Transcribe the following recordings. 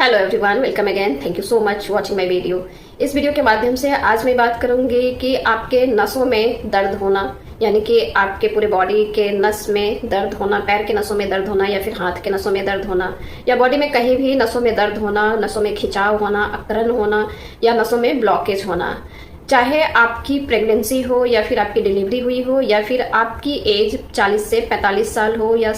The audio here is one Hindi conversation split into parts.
Hello everyone, welcome again. Thank you so much watching my video. इस वीडियो के माध्यम से आज मैं बात करूंगी कि आपके नसों में दर्द होना, यानी कि आपके पूरे बॉडी के नस में दर्द होना, पैर के नसों में दर्द होना या फिर हाथ के नसों में दर्द होना, या बॉडी में कहीं भी नसों में दर्द होना, नसों में खिंचाव होना, अकड़न होना या नसों में ब्लॉकेज होना। चाहे आपकी प्रेगनेंसी हो या फिर आपकी डिलीवरी हुई हो या फिर आपकी एज 40 से 45 साल हो या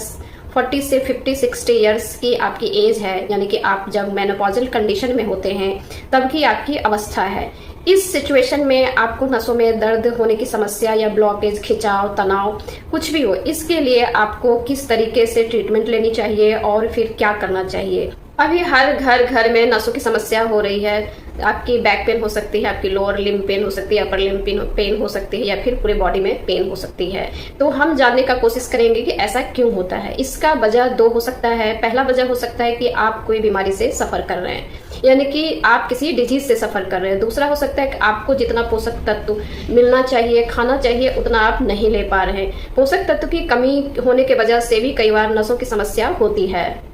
40 से 50-60 इयर्स की आपकी एज है, यानी कि आप जब मेनोपॉजल कंडीशन में होते हैं तब की आपकी अवस्था है। इस सिचुएशन में आपको नसों में दर्द होने की समस्या या ब्लॉकेज, खिंचाव, तनाव कुछ भी हो, इसके लिए आपको किस तरीके से ट्रीटमेंट लेनी चाहिए और फिर क्या करना चाहिए। अभी हर घर में नसों की समस्या हो रही है। आपकी बैक पेन हो सकती है, आपकी लोअर लिम्ब पेन हो सकती है, अपर लिम्ब पेन हो सकती है या फिर पूरे बॉडी में पेन हो सकती है। तो हम जानने का कोशिश करेंगे कि ऐसा क्यों होता है। इसका वजह दो हो सकता है। पहला वजह हो सकता है कि आप कोई बीमारी से सफर कर रहे हैं, यानी कि आप किसी डिजीज से सफर कर रहे हैं। दूसरा हो सकता है कि आपको जितना पोषक तत्व मिलना चाहिए, खाना चाहिए, उतना आप नहीं ले पा रहे हैं। पोषक तत्व की कमी होने की वजह से भी कई बार नसों की समस्या होती है।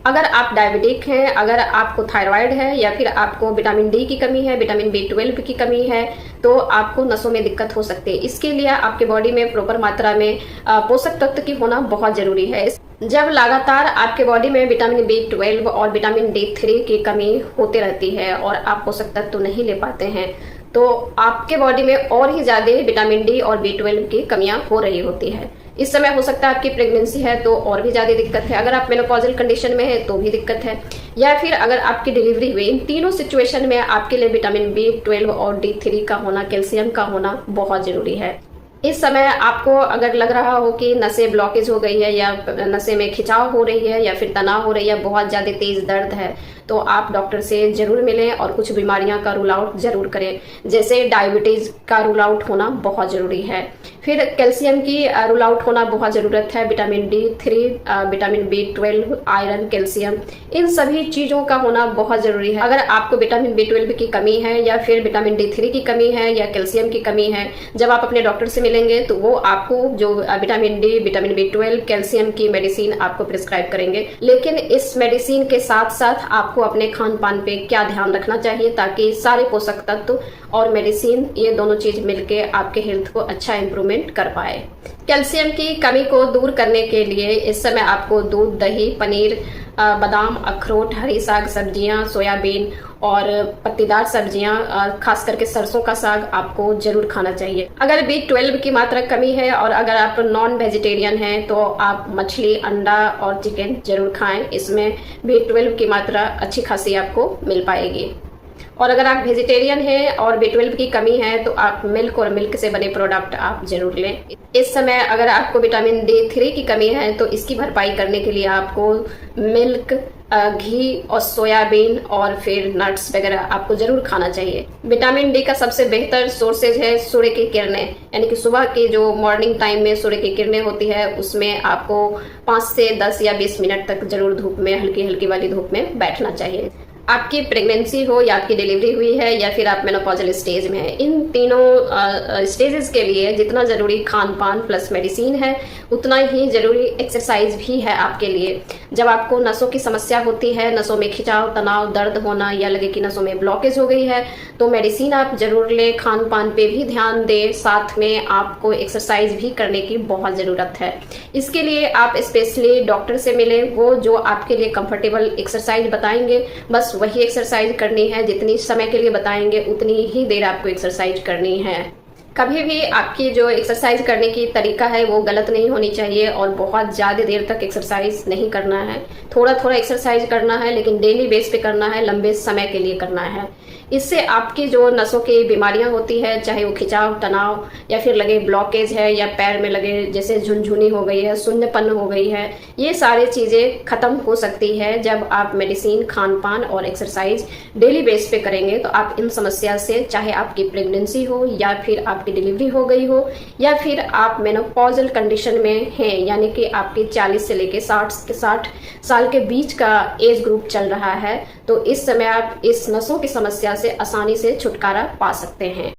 अगर आप डायबिटिक हैं, अगर आपको थायराइड है या फिर आपको विटामिन डी की कमी है, विटामिन B12 की कमी है, तो आपको नसों में दिक्कत हो सकती है। इसके लिए आपके बॉडी में प्रॉपर मात्रा में पोषक तत्व की होना बहुत जरूरी है। जब लगातार आपके बॉडी में विटामिन B12 और विटामिन D3 की कमी होती रहती है और आप पोषक तत्व नहीं ले पाते हैं, तो आपके बॉडी में और ही ज्यादा विटामिन डी और B12 की कमियां हो रही होती है। इस समय हो सकता है आपकी प्रेगनेंसी है तो और भी ज्यादा दिक्कत है, अगर आप मेनोपॉजल कंडीशन में है तो भी दिक्कत है, या फिर अगर आपकी डिलीवरी हुई। इन तीनों सिचुएशन में आपके लिए विटामिन B12 और D3 का होना, कैल्शियम का होना बहुत जरूरी है। इस समय आपको अगर लग रहा हो कि नसें ब्लॉकेज हो गई है या नसें में खिंचाव हो रही है या फिर तनाव हो रही है, बहुत ज्यादा तेज दर्द है, तो आप डॉक्टर से जरूर मिलें और कुछ बीमारियां का रूल आउट जरूर करें। जैसे डायबिटीज का रूल आउट होना बहुत जरूरी है, फिर कैल्शियम की रूल आउट होना बहुत जरूरत है, vitamin D3, vitamin B12, iron, calcium, इन सभी चीजों का होना बहुत जरूरी है। अगर आपको विटामिन B12 की कमी है या फिर विटामिन D3 की कमी है या कैल्शियम की कमी है, जब आप अपने डॉक्टर से मिलेंगे तो वो आपको जो vitamin D, vitamin B12, calcium की मेडिसिन आपको प्रिस्क्राइब करेंगे। लेकिन इस मेडिसिन के साथ साथ आपको अपने खान पान पे क्या ध्यान रखना चाहिए ताकि सारे पोषक तत्व और मेडिसिन, ये दोनों चीज मिलके आपके हेल्थ को अच्छा इंप्रूवमेंट कर पाए। कैल्शियम की कमी को दूर करने के लिए इस समय आपको दूध, दही, पनीर, बादाम, अखरोट, हरी साग सब्जियां, सोयाबीन और पत्तीदार सब्जियां, खास करके सरसों का साग आपको जरूर खाना चाहिए। अगर B12 की मात्रा कमी है और अगर आप नॉन वेजिटेरियन हैं तो आप मछली, अंडा और चिकन जरूर खाएं। इसमें B12 की मात्रा अच्छी खासी आपको मिल पाएगी। और अगर आप वेजिटेरियन हैं और B12 की कमी है तो आप मिल्क और मिल्क से बने प्रोडक्ट आप जरूर लें। इस समय अगर आपको विटामिन D3 की कमी है तो इसकी भरपाई करने के लिए आपको मिल्क, घी और सोयाबीन और फिर नट्स वगैरह आपको जरूर खाना चाहिए। विटामिन डी का सबसे बेहतर सोर्सेज है सूर्य की किरणें, यानी कि सुबह की जो मॉर्निंग टाइम में सूर्य की किरणें होती है उसमें आपको 5 से 10 या 20 मिनट तक जरूर धूप में, हल्की हल्की वाली धूप में बैठना चाहिए। आपकी प्रेगनेंसी हो या आपकी डिलीवरी हुई है या फिर आप मेनोपॉजल स्टेज में है, इन तीनों स्टेजेस के लिए जितना जरूरी खान पान प्लस मेडिसिन है उतना ही जरूरी एक्सरसाइज भी है आपके लिए। जब आपको नसों की समस्या होती है, नसों में खिंचाव, तनाव, दर्द होना या लगे कि नसों में ब्लॉकेज हो गई है, तो मेडिसिन आप जरूर लें, खान पान पे भी ध्यान दें, साथ में आपको एक्सरसाइज भी करने की बहुत जरूरत है। इसके लिए आप स्पेशली डॉक्टर से मिलें, वो जो आपके लिए कंफर्टेबल एक्सरसाइज बताएंगे बस वही एक्सरसाइज करनी है। जितनी समय के लिए बताएंगे उतनी ही देर आपको एक्सरसाइज करनी है। कभी भी आपकी जो एक्सरसाइज करने की तरीका है वो गलत नहीं होनी चाहिए और बहुत ज्यादा देर तक एक्सरसाइज नहीं करना है। थोड़ा थोड़ा एक्सरसाइज करना है, लेकिन डेली बेस पे करना है, लंबे समय के लिए करना है। इससे आपकी जो नसों की बीमारियां होती है, चाहे वो खिंचाव, तनाव या फिर लगे ब्लॉकेज है या पैर में लगे जैसे झुनझुनी हो गई है, शून्यपन हो गई है, ये सारी चीजें खत्म हो सकती है जब आप मेडिसिन, खान पान और एक्सरसाइज डेली बेस पे करेंगे। तो आप इन समस्या से, चाहे आपकी प्रेगनेंसी हो या फिर आपकी डिलीवरी हो गई हो या फिर आप मेनोपॉजल कंडीशन में हैं, यानी कि आपके 40 से लेके 60 साल के बीच का एज ग्रुप चल रहा है, तो इस समय आप इस नसों की समस्या से आसानी से छुटकारा पा सकते हैं।